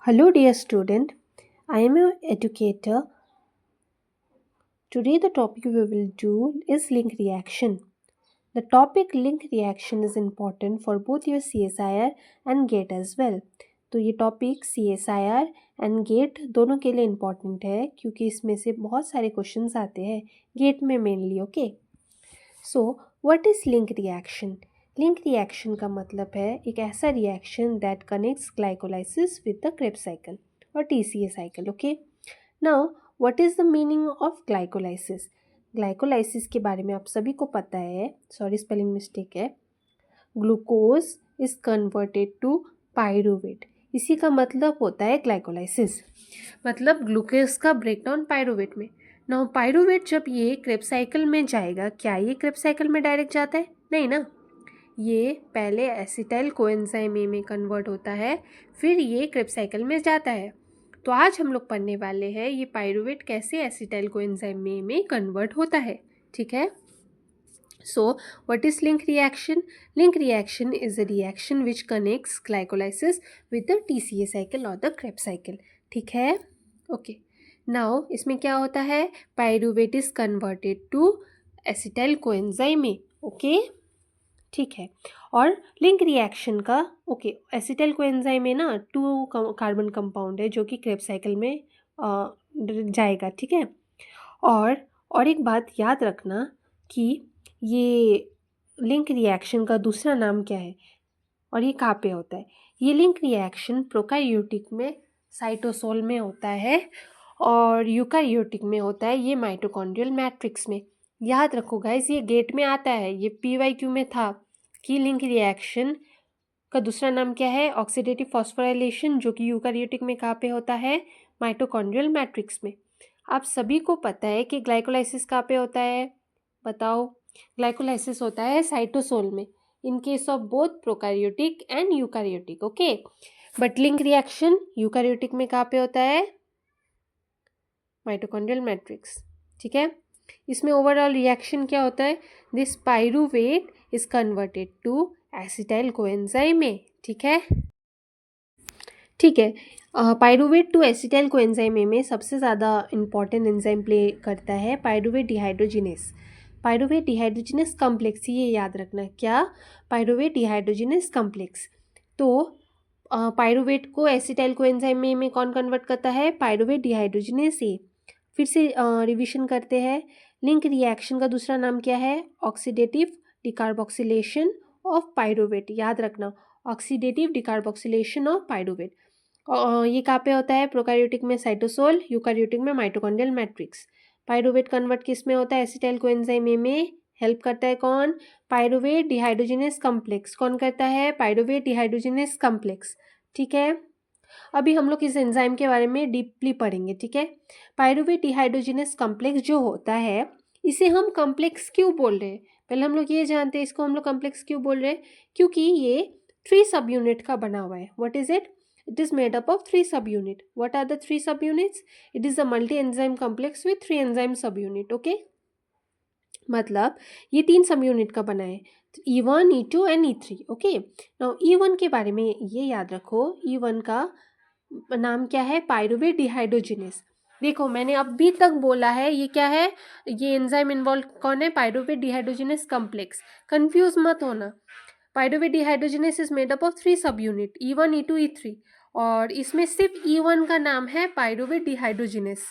Hello, dear student. I am your educator. Today, the topic we will do is link reaction. The topic link reaction is important for both your CSIR and GATE as well. तो ये topic CSIR and gate दोनों के लिए important है क्योंकि इसमें से बहुत सारे क्वेश्चंस आते हैं गेट में mainly. Okay, so what is link reaction? Link reaction का मतलब है एक ऐसा reaction that connects glycolysis with the Krebs cycle और TCA cycle. Okay, now what is the meaning of glycolysis? Glycolysis के बारे में आप सभी को पता है. सॉरी, स्पेलिंग मिस्टेक है. Glucose is converted to pyruvate. इसी का मतलब होता है ग्लाइकोलाइसिस, मतलब ग्लूकोज का ब्रेकडाउन पायरूवेट में. नाउ पायरूवेट जब ये क्रेब्स साइकिल में जाएगा, क्या ये क्रेब्स साइकिल में डायरेक्ट जाता है? नहीं ना. ये पहले एसिटाइल कोएंजाइम ए में कन्वर्ट होता है, फिर ये क्रेब्स साइकिल में जाता है. तो आज हम लोग पढ़ने वाले हैं ये पायरूवेट कैसे एसिटाइल कोएंजाइम ए में कन्वर्ट होता है. ठीक है. So, what is link reaction? Link reaction is a reaction which connects glycolysis with the TCA cycle or the Krebs cycle. ठीक है. Okay. Now इसमें क्या होता है? Pyruvate is converted to acetyl coenzyme A. Okay. ठीक है. और link reaction का एसिटाइल कोएंजाइम में ना 2 कार्बन कंपाउंड है जो कि क्रेब्स साइकिल में जाएगा. ठीक है. और एक बात याद रखना कि ये लिंक रिएक्शन का दूसरा नाम क्या है और ये कहाँ पे होता है. ये लिंक रिएक्शन प्रोकैरियोटिक में साइटोसोल में होता है और यूकैरियोटिक में होता है ये माइटोकॉन्ड्रियल मैट्रिक्स में. याद रखो गाइस, ये गेट में आता है, ये PYQ में था कि लिंक रिएक्शन का दूसरा नाम क्या है, ऑक्सीडेटिव फॉस्फोराइलेशन, जो कि यूकैरियोटिक में कहाँ पे होता है, माइटोकॉन्ड्रियल मैट्रिक्स में. आप सभी को पता है कि ग्लाइकोलाइसिस कहाँ पे होता है, बताओ. ग्लाइकोलाइसिस होता है साइटोसोल में in case of both prokaryotic and eukaryotic. Okay, but link reaction eukaryotic में कहाँ पे होता है, माइटोकॉन्ड्रियल मैट्रिक्स. ठीक है. इसमें ओवरऑल रिएक्शन क्या होता है, this pyruvate is converted to acetyl coenzyme A. ठीक है. ठीक है. Pyruvate to acetyl coenzyme A में सबसे ज़्यादा इंपॉर्टेंट एंजाइम प्ले करता है pyruvate dehydrogenase. Pyruvate dehydrogenase complex, ये याद रखना. क्या? Pyruvate dehydrogenase complex. तो पायरूवेट को एसिटाइल कोएंजाइम ए में कौन कन्वर्ट करता है, पायरूवेट डिहाइड्रोजिनेस ए. फिर से रिवीजन करते हैं. लिंक रिएक्शन का दूसरा नाम क्या है, ऑक्सीडेटिव डिकार्बोक्सिलेशन ऑफ पायरूवेट. याद रखना, ऑक्सीडेटिव डिकार्बोक्सिलेशन ऑफ पायरूवेट. ये कहाँ पे होता है, प्रोकैरियोटिक में साइटोसोल, यूकैरियोटिक में माइटोकॉन्ड्रियल मैट्रिक्स. पायरूवेट कन्वर्ट किस में होता है, एसिटाइल कोएंजाइम ए में. हेल्प करता है कौन, पायरूवेट डिहाइड्रोजिनेस कॉम्प्लेक्स. कौन करता है, पायरूवेट डिहाइड्रोजिनेस कॉम्प्लेक्स. ठीक है. अभी हम लोग इस एंजाइम के बारे में डीपली पढ़ेंगे. ठीक है. पायरूवेट डिहाइड्रोजिनेस कॉम्प्लेक्स जो होता है, इसे हम कॉम्प्लेक्स क्यों बोल रहे हैं, पहले हम लोग ये जानते हैं इसको हम लोग कॉम्प्लेक्स क्यों बोल रहे हैं. क्योंकि ये 3 सब यूनिट का बना हुआ है. What is it? It is made up of 3 subunit. What are the 3 subunits? It is a multi-enzyme complex with 3 enzyme subunit. Okay? मतलब ये 3 सबयूनिट का बना है, E1, E2 and E3. Okay. Now E1 के बारे में ये याद रखो, E1 का नाम क्या है, पायरूवेट डिहाइड्रोजिनेस. देखो मैंने अभी तक बोला है ये क्या है, ये एंजाइम इन्वॉल्व कौन है, पायरूवेट डिहाइड्रोजिनेस कॉम्प्लेक्स. कंफ्यूज मत होना. Pyruvate dehydrogenase is made up of 3 सब यूनिट, E1, E2, E3, और इसमें सिर्फ E1 का नाम है पायरूवेट डिहाइड्रोजिनेस.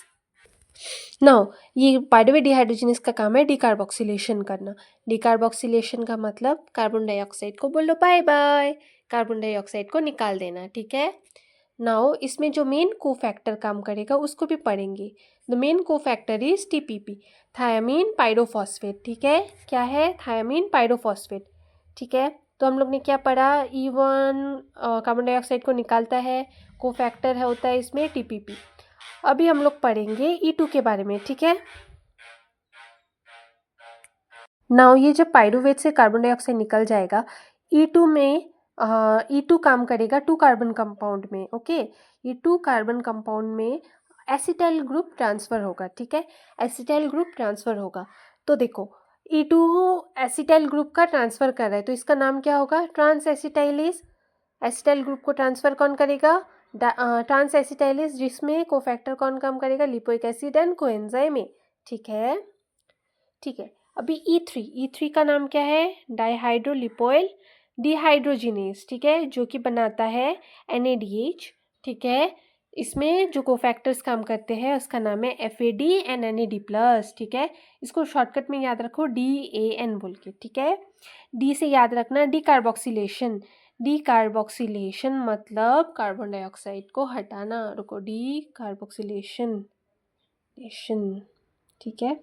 नाउ ये पायरूवेट डिहाइड्रोजिनेस का काम है डिकार्बोक्सिलेशन करना. डिकार्बोक्सिलेशन का मतलब कार्बन डाइऑक्साइड को बोलो बाय बाय, कार्बन डाइऑक्साइड को निकाल देना. ठीक है. नाउ इसमें जो मेन कोफैक्टर काम करेगा उसको भी पढ़ेंगे. The main cofactor is TPP, thiamine pyrophosphate. ठीक है. क्या है, थायामीन पायरोफॉस्फेट. ठीक है. तो हम लोग ने क्या पढ़ा, E1 कार्बन डाइऑक्साइड को निकालता है, कोफैक्टर है होता है इसमें TPP. अभी हम लोग पढ़ेंगे E2 के बारे में. ठीक है. नाउ ये जब पायरूवेट से कार्बन डाइऑक्साइड निकल जाएगा, E2 में E2 काम करेगा 2 कार्बन कंपाउंड में. ओके. ये 2 कार्बन कंपाउंड में एसिटाइल ग्रुप ट्रांसफ़र होगा. ठीक है. एसिटाइल ग्रुप ट्रांसफ़र होगा. तो देखो E2 एसिटाइल ग्रुप का ट्रांसफ़र कर रहा है तो इसका नाम क्या होगा, ट्रांस एसिटाइलेज. एसिटाइल ग्रुप को ट्रांसफ़र कौन करेगा, ट्रांस एसिटाइलेज जिसमें कोफैक्टर कौन काम करेगा, lipoic acid and coenzyme A. ठीक है, ठीक है। अभी E3 का नाम क्या है, डाइहाइड्रोलिपोइल डिहाइड्रोजिनेज, ठीक है, जो कि बनाता है NADH। ठीक है, इसमें जो कोफैक्टर्स काम करते हैं उसका नाम है FAD एंड NAD+। ठीक है, इसको शॉर्टकट में याद रखो DAN बोल के। ठीक है, डी से याद रखना डीकार्बोक्सिलेशन। डीकार्बोक्सिलेशन मतलब कार्बन डाइऑक्साइड को हटाना। रुको, डीकार्बोक्सिलेशन। ठीक है,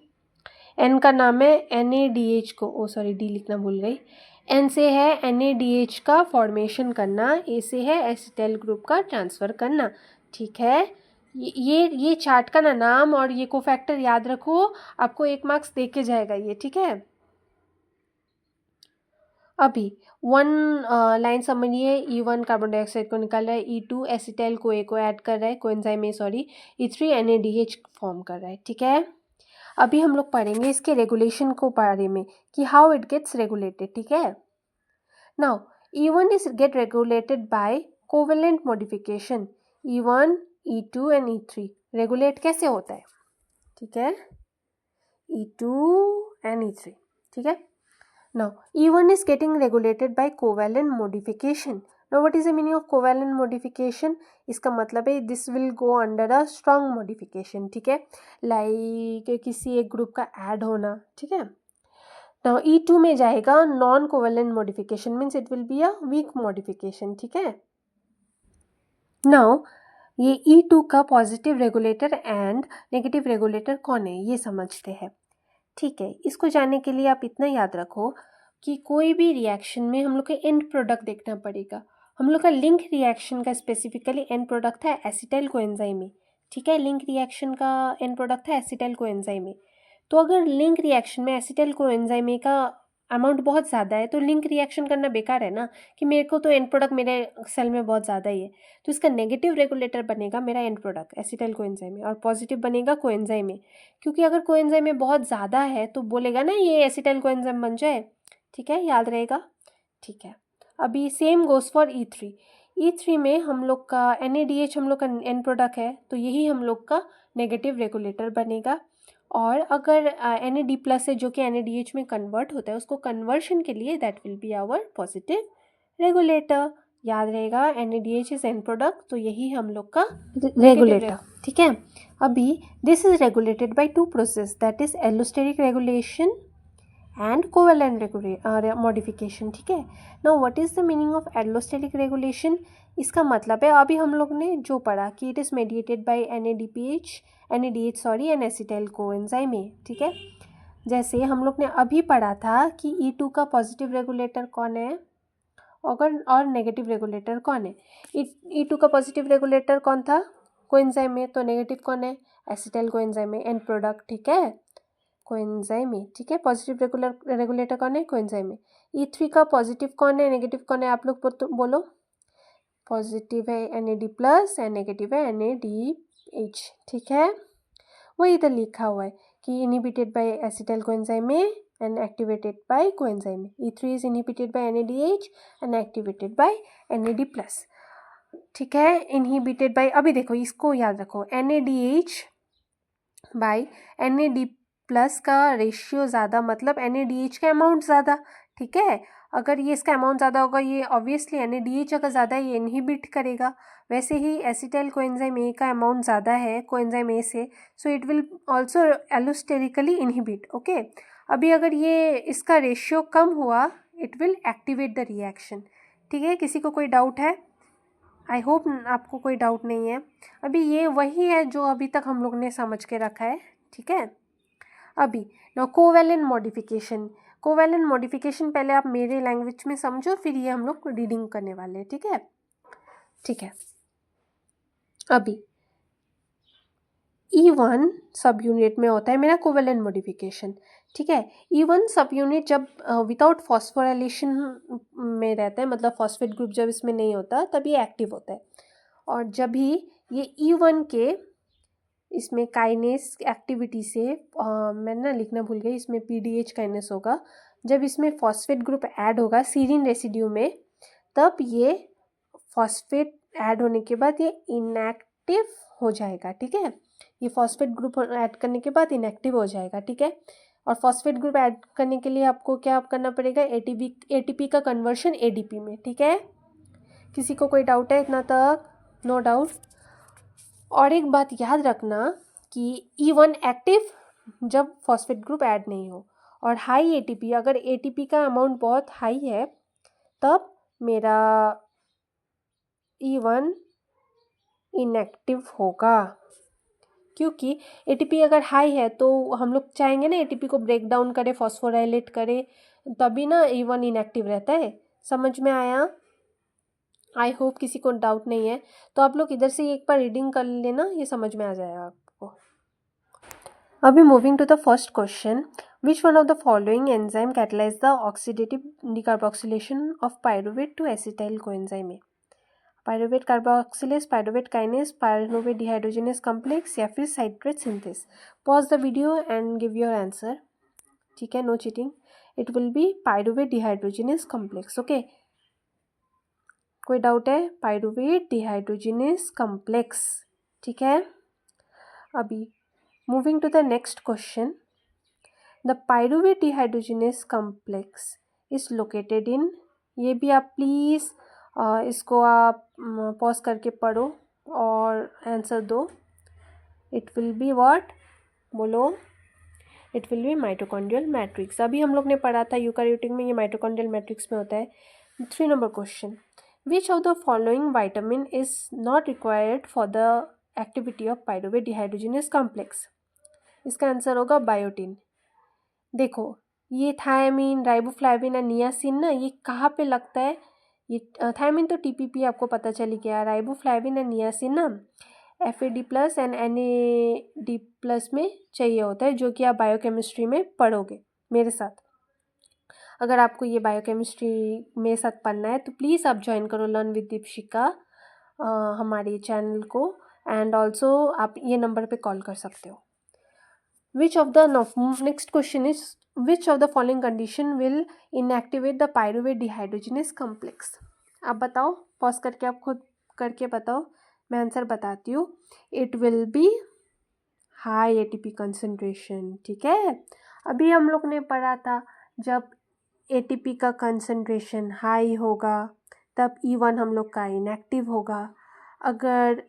एन का नाम है NADH को, ओ सॉरी डी लिखना भूल गई। एन से है NADH का फॉर्मेशन करना, ए से है एसिटाइल ग्रुप का ट्रांसफ़र करना। ठीक है, ये चार्ट का ना नाम और ये कोफैक्टर याद रखो, आपको 1 मार्क्स दे के जाएगा ये। ठीक है, अभी 1 लाइन समझिए। E1 कार्बन डाइऑक्साइड को निकाल रहा है, E2 एसिटाइल को को ऐड कर रहा है, coenzyme sorry, E3 NADH form कर रहा है। ठीक है, अभी हम लोग पढ़ेंगे इसके रेगुलेशन को बारे में कि हाउ इट गेट्स रेगुलेटेड। ठीक है, now E1 is get regulated by covalent modification. E1, E2 and E3 regulate कैसे होता है? ठीक है, E2 एंड E3। ठीक है, now E1 is getting regulated by covalent modification. Now what is the meaning of covalent modification? इसका मतलब है this will go under a strong modification. ठीक है, लाइक किसी एक ग्रुप का ऐड होना। ठीक है, now E2 में जाएगा non covalent modification, means it will be a weak modification. ठीक है, now ये E2 का positive regulator and negative regulator कौन है ये समझते हैं। ठीक है, इसको जानने के लिए आप इतना याद रखो कि कोई भी रिएक्शन में हम लोग को एंड प्रोडक्ट देखना पड़ेगा। हम लोग का लिंक रिएक्शन का स्पेसिफिकली एंड प्रोडक्ट था एसिटाइल कोएंजाइम में। ठीक है, लिंक रिएक्शन का एंड प्रोडक्ट था एसिटाइल कोएंजाइम में। तो अगर लिंक रिएक्शन में एसिटाइल कोएंजाइम का अमाउंट बहुत ज़्यादा है तो लिंक रिएक्शन करना बेकार है ना, कि मेरे को तो एंड प्रोडक्ट मेरे सेल में बहुत ज़्यादा ही है, तो इसका नेगेटिव रेगुलेटर बनेगा मेरा एंड प्रोडक्ट एसिटाइल कोएंजाइम में और पॉजिटिव बनेगा कोएंजाइम में, क्योंकि अगर कोएंजाइम में बहुत ज़्यादा है तो बोलेगा ना ये एसिटाइल कोएंजाइम बन जाए। ठीक है, याद रहेगा। ठीक है, अभी सेम गोज़ फॉर E3 में हम लोग का NADH हम लोग का एंड प्रोडक्ट है, तो यही हम लोग का नेगेटिव रेगुलेटर बनेगा। और अगर NAD+ है जो कि NADH में कन्वर्ट होता है, उसको कन्वर्शन के लिए that will be our positive regulator. याद रहेगा, NADH इज एंड प्रोडक्ट, तो यही हम लोग का रेगुलेटर। ठीक है, अभी this is regulated by 2 process, that is allosteric regulation and covalent modification. ठीक है, now what is the meaning of allosteric regulation? इसका मतलब है अभी हम लोग ने जो पढ़ा कि it is mediated bye NADH sorry and acetyl coenzyme A. ठीक है, जैसे हम लोग ने अभी पढ़ा था कि E2 का पॉजिटिव रेगुलेटर कौन है और नेगेटिव रेगुलेटर कौन है। E2 का पॉजिटिव रेगुलेटर कौन था, कोएंजाइम में, तो नेगेटिव कौन है, एसिटाइल कोएंजाइम में, एंड प्रोडक्ट। ठीक है, कोएंजाइम में। ठीक है, पॉजिटिव रेगुलेटर कौन है, कोएंजाइम में। E3 का पॉजिटिव कौन है, नेगेटिव कौन है, आप लोग बोलो। पॉजिटिव है NAD+ एंड नेगेटिव है NADH। ठीक है, वो इधर लिखा हुआ है कि इनहिबिटेड बाय एसिटाइल कोएंजाइम में एंड एक्टिवेटेड बाय कोएंजाइम में। E3 is inhibited by NADH and activated by NAD+। ठीक है, इनहिबिटेड बाय, अभी देखो इसको याद रखो, NADH बाय NAD+ का रेशियो ज़्यादा मतलब NADH का अमाउंट ज़्यादा। ठीक है, अगर ये इसका अमाउंट ज़्यादा होगा, ये ऑब्वियसली NADH अगर ज़्यादा है ये इनहिबिट करेगा। वैसे ही एसिटाइल कोएंजाइम ए का अमाउंट ज़्यादा है कोएंजाइम ए से, so it will also allosterically inhibit. Okay, अभी अगर ये इसका रेशियो कम हुआ it will activate the reaction. ठीक है, किसी को कोई डाउट है? आई होप आपको कोई डाउट नहीं है। अभी ये वही है जो अभी तक हम लोग ने समझ के रखा है। ठीक है, अभी ना कोवेलेंट मॉडिफिकेशन। कोवेलेंट मॉडिफिकेशन पहले आप मेरे लैंग्वेज में समझो, फिर ये हम लोग रीडिंग करने वाले हैं। ठीक है, ठीक है, अभी E1 सब यूनिट में होता है मेरा कोवेलेंट मॉडिफिकेशन। ठीक है, E1 सब यूनिट जब विदाउट फॉस्फोराइलेशन में रहता है, मतलब फॉस्फेट ग्रुप जब इसमें नहीं होता तब ये एक्टिव होता है। और जब भी ये E1 के इसमें काइनेस एक्टिविटी से मैं ना लिखना भूल गई, इसमें PDH काइनेस होगा, जब इसमें फॉस्फेट ग्रुप ऐड होगा सीरीन रेसिड्यू में, तब ये फॉस्फेट ऐड होने के बाद ये इनएक्टिव हो जाएगा, ठीक है। ये फॉस्फेट ग्रुप ऐड करने के बाद इनएक्टिव हो जाएगा, ठीक है। और फॉस्फेट ग्रुप ऐड करने के लिए आपको क्या करना पड़ेगा, एटीपी का कन्वर्शन एडीपी में, ठीक है। किसी को कोई डाउट है इतना तक? No doubt. और एक बात याद रखना कि E1 एक्टिव जब फॉस्फेट ग्रुप ऐड नहीं हो, और हाई एटीपी, अगर एटीपी का अमाउंट बहुत हाई है तब मेरा E1 इनएक्टिव होगा, क्योंकि एटीपी अगर हाई है तो हम लोग चाहेंगे ना एटीपी को ब्रेक डाउन करे, फॉस्फोराइलेट करे, तभी ना E1 इनएक्टिव रहता है। समझ में आया? आई होप किसी को डाउट नहीं है। तो आप लोग इधर से एक बार रीडिंग कर लेना, ये समझ में आ जाएगा आपको। अभी moving to the first question, which one of the following enzyme catalyse the oxidative decarboxylation of pyruvate to acetyl coenzyme A? Pyruvate carboxylase, pyruvate kinase, pyruvate dehydrogenase complex या फिर citrate synthase. Pause the video and give your answer, ठीक है, no cheating. It will be pyruvate dehydrogenase complex, okay. कोई doubt है? Pyruvate dehydrogenase complex, ठीक है। अभी moving to the next question, the pyruvate dehydrogenase complex is located in, ये भी आप प्लीज़ इसको आप पॉज करके पढ़ो और आंसर दो। इट विल बी व्हाट, बोलो? It will B mitochondrial matrix. अभी हम लोग ने पढ़ा था यूकारियोटिक में ये माइटोकॉन्ड्रियल मैट्रिक्स में होता है। 3 number question, which of the following vitamin is not required for the activity of pyruvate dehydrogenase complex? इसका आंसर होगा बायोटिन। देखो ये थायमिन, राइबोफ्लाविन और नियासिन ना, ये कहाँ पे लगता है? ये थायमिन तो टीपीपी आपको पता चली गया, राइबोफ्लाविन और नियासिन ना FAD+ एंड NAD+ में चाहिए होता है, जो कि आप बायोकेमिस्ट्री में पढ़ोगे मेरे साथ। अगर आपको ये बायोकेमिस्ट्री मेरे साथ पढ़ना है तो प्लीज़ आप ज्वाइन करो लर्न विद दीपशिका हमारे चैनल को, एंड ऑल्सो आप ये नंबर पे कॉल कर सकते हो। Which of the next question is, which of the following condition will inactivate the pyruvate dehydrogenase complex? आप बताओ, पॉज करके आप खुद करके बताओ, मैं आंसर बताती हूँ। It will B high ATP concentration, ठीक है। अभी हम लोग ने पढ़ा था जब एटीपी का कंसंट्रेशन हाई होगा तब E1 हम लोग का इनएक्टिव होगा। अगर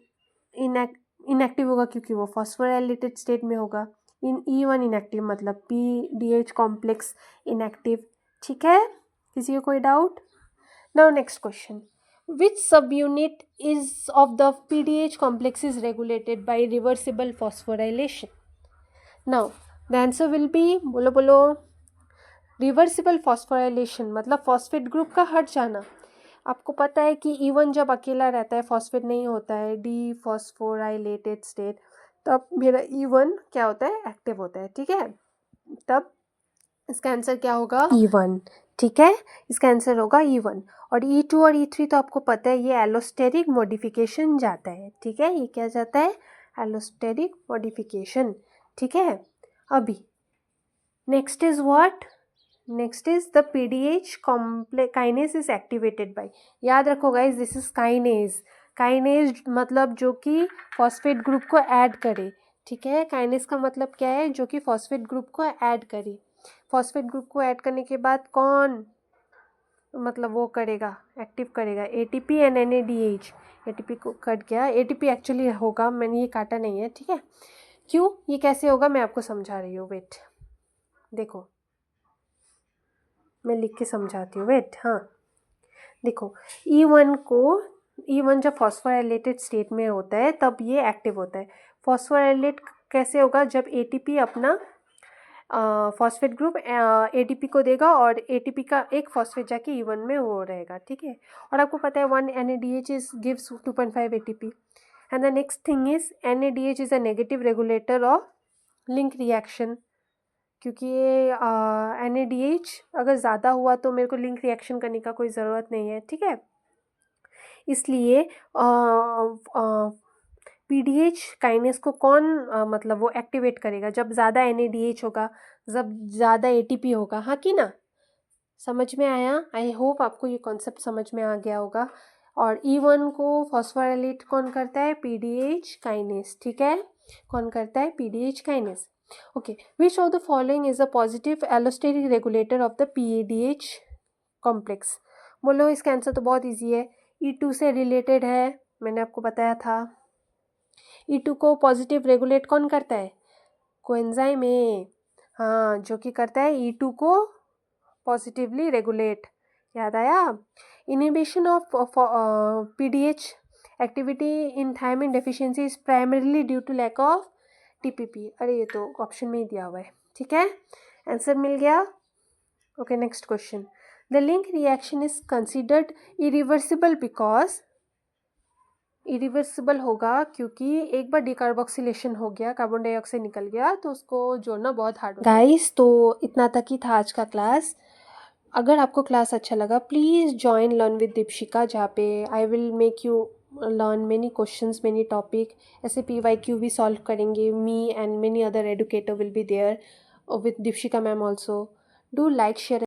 इनएक्टिव होगा क्योंकि वो फॉस्फोराइलेटेड स्टेट में होगा। इन E1 इनएक्टिव मतलब PDH कॉम्प्लेक्स इनएक्टिव, ठीक है। किसी को कोई doubt? Now next question, which subunit is of the PDH complex is regulated by reversible phosphorylation? Now the answer will be, बोलो बोलो, रिवर्सिबल फॉस्फोराइलेशन मतलब फॉस्फेट ग्रुप का हट जाना। आपको पता है कि E1 जब अकेला रहता है, फॉस्फेट नहीं होता है, डीफॉस्फोराइलेटेड स्टेट, तब मेरा E1 क्या होता है? एक्टिव होता है, ठीक है। तब इसका आंसर क्या होगा? E1, ठीक है। इसका आंसर होगा E1। और E2 और E3 तो आपको पता है ये एलोस्टेरिक मॉडिफिकेशन जाता है, ठीक है। ये क्या जाता है? एलोस्टेरिक मॉडिफिकेशन, ठीक है। अभी next is what? Next is the PDH kinase is activated by, याद रखो guys, this is kinase. Kinase मतलब जो कि फॉस्फेट ग्रुप को ऐड करे, ठीक है। काइनेज का मतलब क्या है? जो कि फॉस्फेट ग्रुप को ऐड करे। फॉस्फेट ग्रुप को ऐड करने के बाद कौन मतलब वो करेगा, एक्टिव करेगा? ATP and NADH। ATP को कट गया, ATP एक्चुअली होगा, मैंने ये काटा नहीं है, ठीक है। क्यों, ये कैसे होगा मैं आपको समझा रही हूँ, वेट, देखो मैं लिख के समझाती हूँ, वेट। हाँ देखो, E1 जब फॉस्फोराइलेटेड स्टेट में होता है तब ये एक्टिव होता है। फॉस्फोराइलेट कैसे होगा? जब ATP अपना फॉस्फेट ग्रुप ATP को देगा और ATP का एक फॉस्फेट जाके E1 में वो रहेगा, ठीक है। और आपको पता है 1 NADH is gives 2.5 ATP, and the next thing is NADH is a negative regulator of link reaction, क्योंकि ये NADH अगर ज़्यादा हुआ तो मेरे को लिंक रिएक्शन करने का कोई ज़रूरत नहीं है, ठीक है। इसलिए PDH काइनेज को कौन मतलब वो एक्टिवेट करेगा? जब ज़्यादा NADH होगा, जब ज़्यादा ATP होगा, हाँ कि ना? समझ में आया? आई होप आपको ये कॉन्सेप्ट समझ में आ गया होगा। और E1 को फॉस्फोराइलेट कौन करता है? PDH काइनेस, ठीक है, कौन करता है? PDH kinase. Okay, which of the following is a positive allosteric regulator of the PADH complex? बोलो, इसका आंसर तो बहुत इजी है, E2 से रिलेटेड है, मैंने आपको बताया था। E2 को पॉजिटिव रेगुलेट कौन करता है? कोएंजाइम ए, हाँ, जो कि करता है E2 को पॉजिटिवली रेगुलेट, याद आया? Inhibition of PDH activity in thiamine deficiency is primarily due to lack of TPP। अरे ये तो ऑप्शन में ही दिया हुआ है, ठीक है, आंसर मिल गया। Okay, next question. The link reaction is considered irreversible because, irreversible होगा क्योंकि एक बार डिकार्बोक्सिलेशन हो गया, कार्बन डाइऑक्साइड निकल गया, तो उसको जोड़ना बहुत हार्ड होता है। गाइस, तो इतना तक ही था आज का क्लास। अगर आपको क्लास अच्छा लगा, please join learn with Deepshika, जहाँ पे I will make you learn many questions, many topic, ऐसे PYQ भी सॉल्व करेंगे। Me and many other educator will be there with Deepshika ma'am also. Do like, share